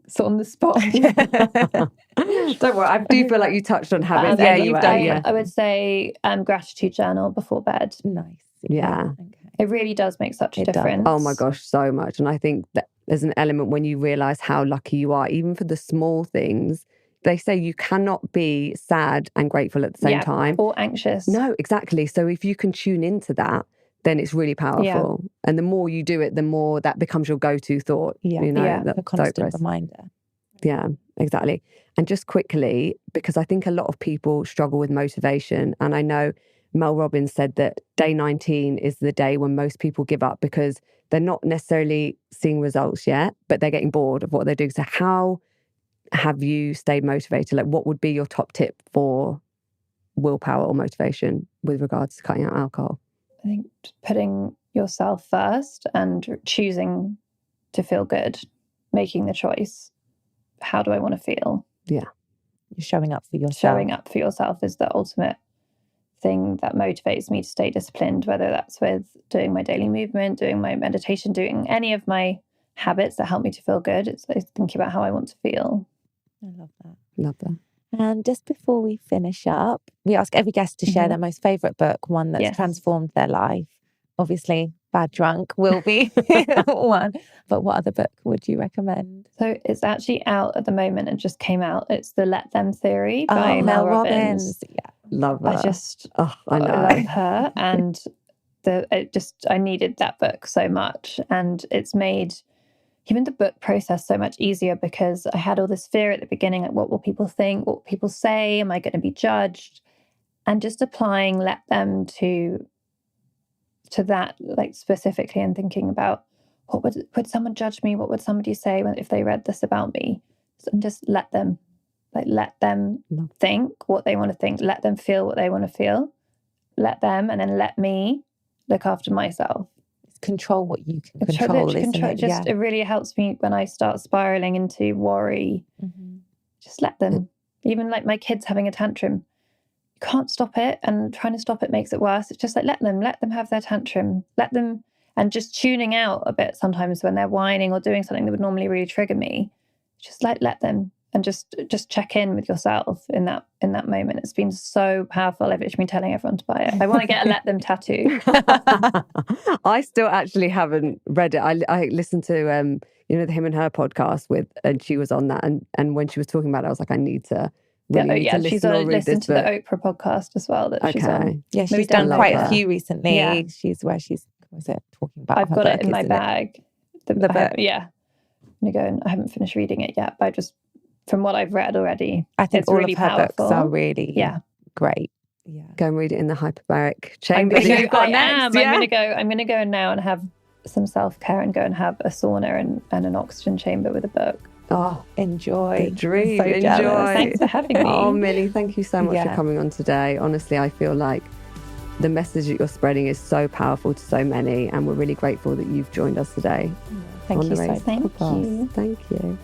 it's on the spot. Don't worry, I do feel like you touched on habits. You've done. Yeah. I would say gratitude journal before bed. Nice. Yeah. Okay. It really does make such a difference. Oh my gosh, so much. And I think that there's an element when you realise how lucky you are, even for the small things. They say you cannot be sad and grateful at the same time. Or anxious. No, exactly. So if you can tune into that, then it's really powerful. Yeah. And the more you do it, the more that becomes your go-to thought. Yeah, a constant reminder. Yeah, exactly. And just quickly, because I think a lot of people struggle with motivation. And I know Mel Robbins said that day 19 is the day when most people give up, because they're not necessarily seeing results yet, but they're getting bored of what they're doing. So how have you stayed motivated? Like, what would be your top tip for willpower or motivation with regards to cutting out alcohol? I think putting yourself first and choosing to feel good, making the choice. How do I want to feel? Yeah. You're showing up for yourself. Showing up for yourself is the ultimate thing that motivates me to stay disciplined, whether that's with doing my daily movement, doing my meditation, doing any of my habits that help me to feel good. It's thinking about how I want to feel. I love that. Love that. And just before we finish up, we ask every guest to share their most favourite book, one that's transformed their life. Obviously, Bad Drunk will be one. But what other book would you recommend? So it's actually out at the moment and just came out. It's The Let Them Theory by Mel Robbins. Yeah. Love her. I love her. And I needed that book so much. And it's made even the book process so much easier, because I had all this fear at the beginning, like, what will people think? What will people say? Am I going to be judged? And just applying Let Them to that, like, specifically, and thinking about, what would someone judge me? What would somebody say if they read this about me? And just let them think what they want to think. Let them feel what they want to feel. Let them, and then let me look after myself. Control what you can control. It really helps me when I start spiraling into worry. Just let them. Even like my kids having a tantrum, you can't stop it, and trying to stop it makes it worse. It's just like, let them have their tantrum. Let them, and just tuning out a bit sometimes when they're whining or doing something that would normally really trigger me. Just like, let them, and just check in with yourself in that moment. It's been so powerful. I've literally been telling everyone to buy it. I want to get a Let Them tattoo. I still actually haven't read it. I listened to the Him and Her podcast and she was on that, and when she was talking about it, I was like, I need to she's listened to the Oprah podcast as well that she's on. Yeah, she's done quite a few recently. Yeah. She's talking about. I've got it in my bag. The book. I'm gonna go, and I haven't finished reading it yet, but from what I've read already, I think it's all really of her powerful. books are really great. Yeah, go and read it in the hyperbaric chamber. I'm gonna go now and have some self-care and go and have a sauna and an oxygen chamber with a book. Oh, enjoy. Dream. So Enjoy. Thanks for having me. Oh, Millie, thank you so much for coming on today. Honestly, I feel like the message that you're spreading is so powerful to so many, and we're really grateful that you've joined us today. Thank you so much. Thank you. Thank you.